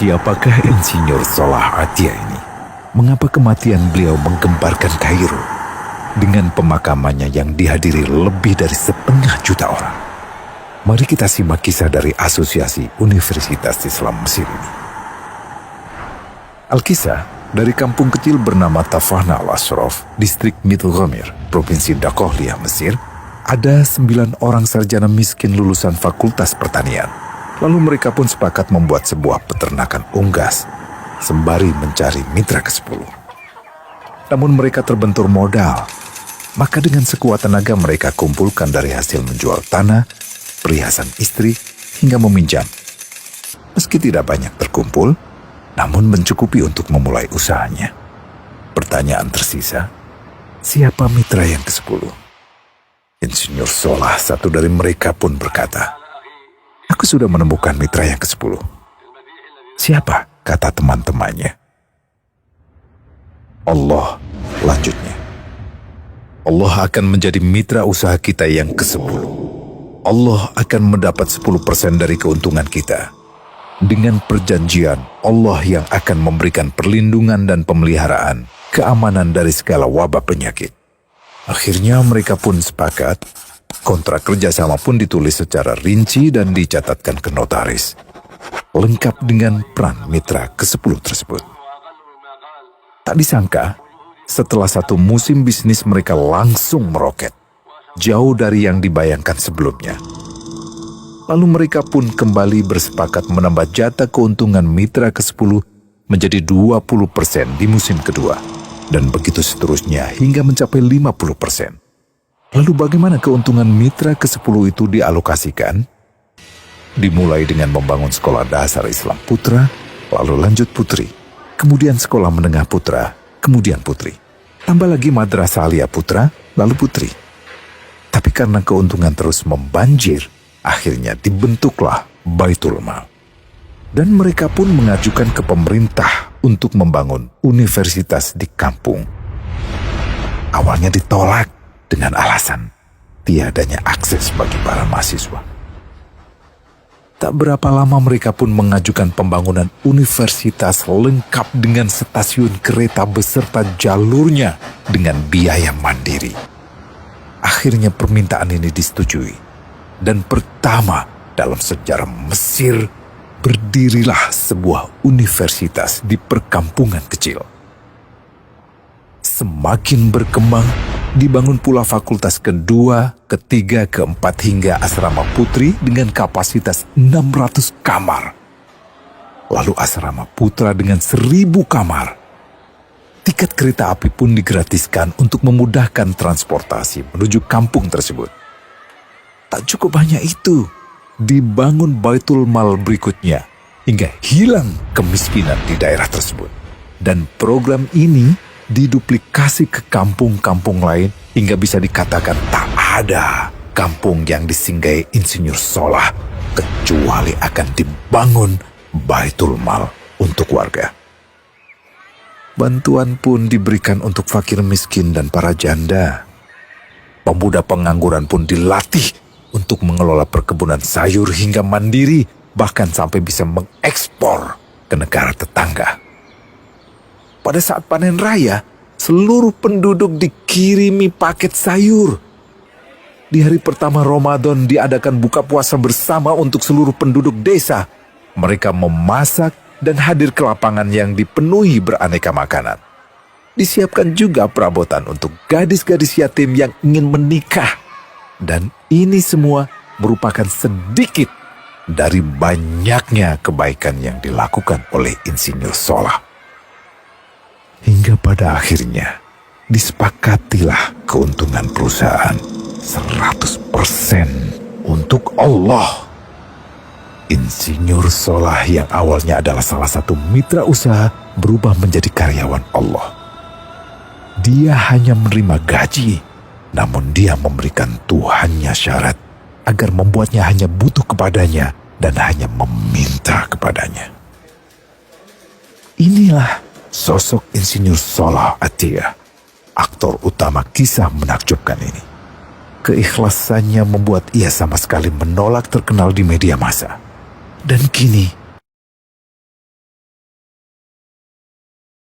Siapakah Insinyur Salah Atia ini? Mengapa kematian beliau menggemparkan Kairo dengan pemakamannya yang dihadiri lebih dari 1,5 juta orang? Mari kita simak kisah dari Asosiasi Universitas Islam Mesir ini. Al-Kisah dari kampung kecil bernama Tafahna Al-Ashraf, distrik Mittelghamir, Provinsi Dakohliyah, Mesir, ada 9 orang sarjana miskin lulusan Fakultas Pertanian. Lalu mereka pun sepakat membuat sebuah peternakan unggas, sembari mencari mitra ke-10. Namun mereka terbentur modal, maka dengan sekuat tenaga mereka kumpulkan dari hasil menjual tanah, perhiasan istri, hingga meminjam. Meski tidak banyak terkumpul, namun mencukupi untuk memulai usahanya. Pertanyaan tersisa, siapa mitra yang ke-10? Insinyur Salah, satu dari mereka, pun berkata, "Aku sudah menemukan mitra yang ke-10. Siapa?" kata teman-temannya. "Allah," lanjutnya. "Allah akan menjadi mitra usaha kita yang ke-10. Allah akan mendapat 10% dari keuntungan kita. Dengan perjanjian, Allah yang akan memberikan perlindungan dan pemeliharaan, keamanan dari segala wabah penyakit." Akhirnya mereka pun sepakat. Kontrak kerjasama pun ditulis secara rinci dan dicatatkan ke notaris, lengkap dengan peran mitra ke-10 tersebut. Tak disangka, setelah 1 musim bisnis mereka langsung meroket, jauh dari yang dibayangkan sebelumnya. Lalu mereka pun kembali bersepakat menambah jatah keuntungan mitra ke-10 menjadi 20% di musim kedua, dan begitu seterusnya hingga mencapai 50%. Lalu bagaimana keuntungan mitra ke-10 itu dialokasikan? Dimulai dengan membangun sekolah dasar Islam putra, lalu lanjut putri, kemudian sekolah menengah putra, kemudian putri. Tambah lagi madrasah aliyah putra, lalu putri. Tapi karena keuntungan terus membanjir, akhirnya dibentuklah Baitul Mal. Dan mereka pun mengajukan ke pemerintah untuk membangun universitas di kampung. Awalnya ditolak dengan alasan tiadanya akses bagi para mahasiswa. Tak berapa lama mereka pun mengajukan pembangunan universitas lengkap dengan stasiun kereta beserta jalurnya dengan biaya mandiri. Akhirnya permintaan ini disetujui, dan pertama dalam sejarah Mesir berdirilah sebuah universitas di perkampungan kecil. Semakin berkembang, dibangun pula fakultas kedua, ketiga, keempat hingga asrama putri dengan kapasitas 600 kamar. Lalu asrama putra dengan 1.000 kamar. Tiket kereta api pun digratiskan untuk memudahkan transportasi menuju kampung tersebut. Tak cukup hanya itu, dibangun Baitul Mal berikutnya hingga hilang kemiskinan di daerah tersebut. Dan program ini diduplikasi ke kampung-kampung lain hingga bisa dikatakan tak ada kampung yang disinggahi Insinyur Salah kecuali akan dibangun Baitul Mal untuk warga. Bantuan pun diberikan untuk fakir miskin dan para janda. Pemuda pengangguran pun dilatih untuk mengelola perkebunan sayur hingga mandiri, bahkan sampai bisa mengekspor ke negara tetangga. Pada saat panen raya, seluruh penduduk dikirimi paket sayur. Di hari pertama Ramadan diadakan buka puasa bersama untuk seluruh penduduk desa. Mereka memasak dan hadir ke lapangan yang dipenuhi beraneka makanan. Disiapkan juga perabotan untuk gadis-gadis yatim yang ingin menikah. Dan ini semua merupakan sedikit dari banyaknya kebaikan yang dilakukan oleh Insinyur Salah. Hingga pada akhirnya disepakatilah keuntungan perusahaan 100% untuk Allah. Insinyur Salah yang awalnya adalah salah satu mitra usaha berubah menjadi karyawan Allah. Dia hanya menerima gaji, namun dia memberikan Tuhannya syarat agar membuatnya hanya butuh kepadanya dan hanya meminta kepadanya. Inilah sosok Insinyur Salah Atia, aktor utama kisah menakjubkan ini. Keikhlasannya membuat ia sama sekali menolak terkenal di media massa. Dan kini